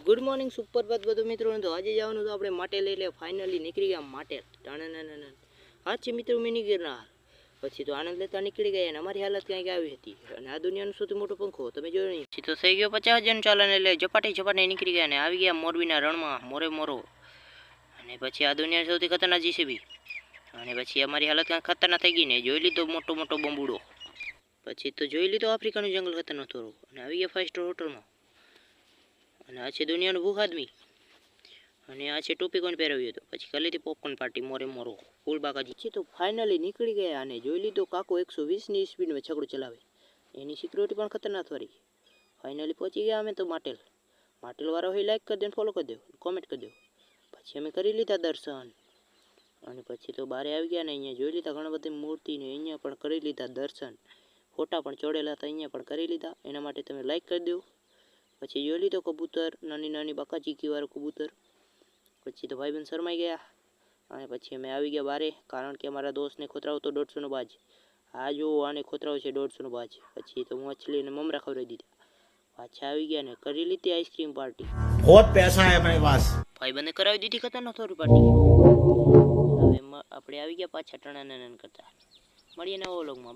Good morning સુપરભાત બધું મિત્રોને તો આજે જવાનું તો આપણે માટે લઈ લે ફાઇનલી નીકળી ગયા માટે હા છે મિત્રો મિની ગિરનાર પછી તો આનંદ લેતા નીકળી ગયા અને અમારી હાલત કંઈક આવી હતી અને આ દુનિયાનો સૌથી મોટો પંખો તમે જોયો નહીં પછી તો થઈ ગયો 50,000 ચાલન એટલે ઝપાટી નીકળી ગયા અને આવી ગયા મોરબીના રણમાં મોરો અને પછી આ દુનિયાની સૌથી ખતરનાક જીસીબી અને પછી અમારી હાલત કંઈક ખતરનાક થઈ ગઈ ને જોઈ લીધો મોટો બંબુડો પછી તો જોઈ લીધો આફ્રિકાનું જંગલ ખતરનાક થોડું અને આવી ગયા 5 સ્ટાર હોટલમાં અને આ છે દુનિયાનો ભૂખ આદમી અને આ છે ટોપી કોણ પહેરાવ્યો હતો પછી કરી લીધી પોપકોર્ન પાર્ટી મોરો ફૂલ બાકાજી છે તો ફાઇનલી નીકળી ગયા અને જોઈ લીધો કાકો 120ની સ્પીડમાં છકડો ચલાવે એની સિક્યુરિટી પણ ખતરનાક વાળી ફાઇનલી પહોંચી ગયા અમે તો માટેલ વાળા હોય લાઈક કરી દો ફોલો કરી દો કોમેન્ટ કરી દો પછી અમે કરી લીધા દર્શન અને પછી તો બહાર આવી ગયા ને અહીંયા જોઈ લીધા ઘણા બધી મૂર્તિ ને અહીંયા પણ કરી લીધા દર્શન ફોટા પણ ચોડેલા હતા અહીંયા પણ કરી લીધા એના માટે તમે લાઈક કરી દો પછી જોઈ લીધો કબૂતર નાની બાકાચીકી વાળો કબૂતર પછી તો ભાઈબંધ શરમાઈ ગયા અને પછી અમે આવી ગયા બારે કારણ કે અમારા દોસ્તને ખોતરાવ તો 150નો બાજ આ જો આને ખોતરાવ છે 150નો બાજ પછી તો મછલી અને મમરા ખવડાવી દીધા પાછા આવી ગયા ને કરી લીધી આઈસ્ક્રીમ પાર્ટી बहुत पैसा है अपने पास ભાઈબંધે કરાવી દીધી ખતરનાક થોડી પાર્ટી હવે આપણે આવી ગયા પાછા ટણાનન કરતા મળીએ નવા વ્લોગમાં।